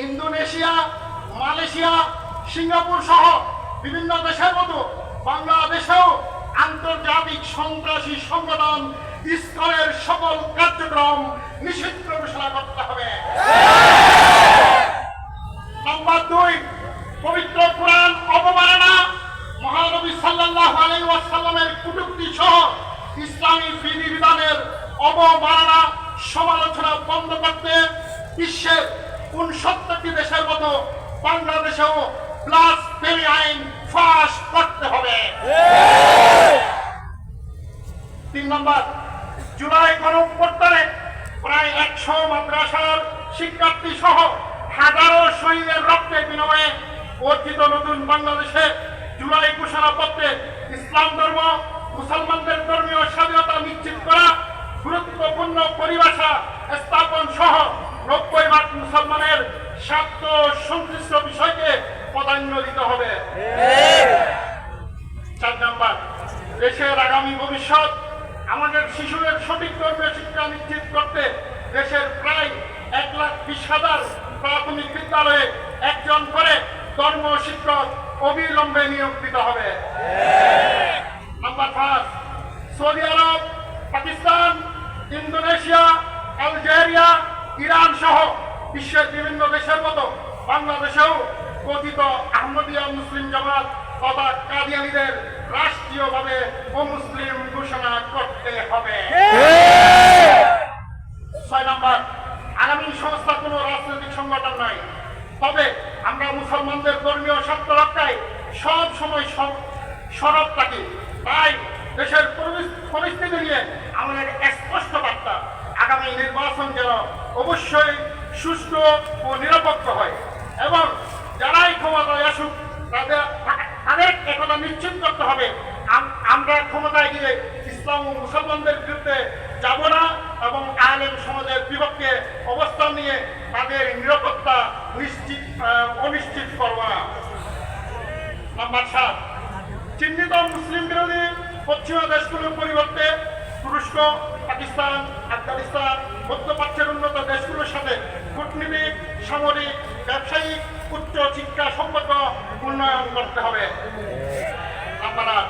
Indonesia, Malaysia, Singapore সহ বিভিন্ন দেশের মতো বাংলাদেশেও আন্তর্জাতিক সন্ত্রাসী সংগঠন ইসকনের সকল কার্যক্রম নিষিদ্ধ ঘোষণা করতে হবে। নাম্বার 2, পবিত্র কোরআন অবমাননা, মহানবী সাল্লাল্লাহু আলাইহি ওয়াসাল্লামের কটূক্তি সহ ইসলামী বিধিবিধানের অবমাননা সমালোচনা বন্ধ করতে বিশ্বের 69টি দেশের মতো বাংলাদেশেও ব্লাসফেমি আইন ফাঁস করতে হবে। 3 নম্বর, জুলাই গণঅভ্যুত্থানে প্রায় 100 মাদ্রাসার শিক্ষার্থী সহ হাজারো শহীদের রক্তের বিনিময়ে অর্জিত নতুন বাংলাদেশে জুলাই ঘোষণাপত্রে ইসলাম ধর্ম, মুসলমানদের ধর্মীয় স্বাধীনতা নিশ্চিত করা, গুরুত্বপূর্ণ পরিভাষা স্থাপন সহ 90% মুসলমানের স্বার্থ সংশ্লিষ্ট বিষয়কে প্রাধান্য দিতে হবে। 4 নম্বর, দেশের আগামী ভবিষ্যৎ আমাদের শিশুদের সঠিক ধর্মীয় শিক্ষা নিশ্চিত করতে দেশের প্রায় 1,20,000 প্রাথমিক বিদ্যালয়ে একজন করে ধর্ম শিক্ষক অবিলম্বে নিয়োগ দিতে হবে। নাম্বার 5, সৌদি আরব, পাকিস্তান, ইন্দোনেশিয়া, আলজেরিয়া, ইরান সহ বিশ্বের বিভিন্ন দেশের মতো বাংলাদেশেও কথিত আহমদিয়া মুসলিম জামাত তথা কাদিয়ানীদের রাষ্ট্রীয়ভাবে অমুসলিম ঘোষণা করতে হবে। 6 নম্বর, আগামী সংস্থা কোনো রাজনৈতিক সংগঠন নয়, তবে আমরা মুসলমানদের ধর্মীয় স্বার্থ রক্ষায় সব সময় সরব থাকি। তাই দেশের পরিস্থিতি নিয়ে আমাদের স্পষ্ট বার্তা, আগামী নির্বাচন যেন অবশ্যই সুষ্ঠু ও নিরপেক্ষ হয় এবং যারাই ক্ষমতায় আসুক তাদের একথা নিশ্চিত করতে হবে, আমরা ক্ষমতায় গিয়ে ইসলাম ও মুসলমানদের বিরুদ্ধে যাব না এবং আলেম সমাজের বিপক্ষে অবস্থান নিয়ে তাদের নিরাপত্তা অনিশ্চিত করব না। নাম্বার 7, চিহ্নিত মুসলিম বিরোধী পশ্চিমা দেশগুলোর পরিবর্তে তুরস্ক, পাকিস্তান, আফগানিস্তান, মধ্যপ্রাচ্যের উন্নত দেশগুলোর সাথে কূটনীতিক, সামরিক, ব্যবসায়িক, উচ্চ শিক্ষা সম্পর্ক উন্নয়ন করতে হবে। নাম্বার 8,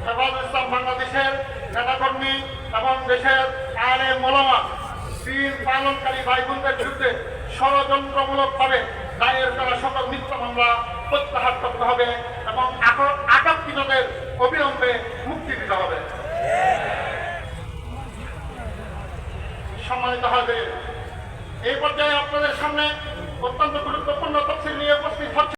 হেফাজত ইসলাম বাংলাদেশের নেতাকর্মী এবং দেশের আলেম ওলামা দিন পালনকারী ভাই বোনদের বিরুদ্ধে ষড়যন্ত্রমূলকভাবে দায়ের করা সকল মিথ্যা মামলা প্রত্যাহার করতে হবে এবং আটককৃতদের অবিলম্বে মুক্তি দিতে হবে। সম্মানিত হাজির, এই পর্যায়ে আপনাদের সামনে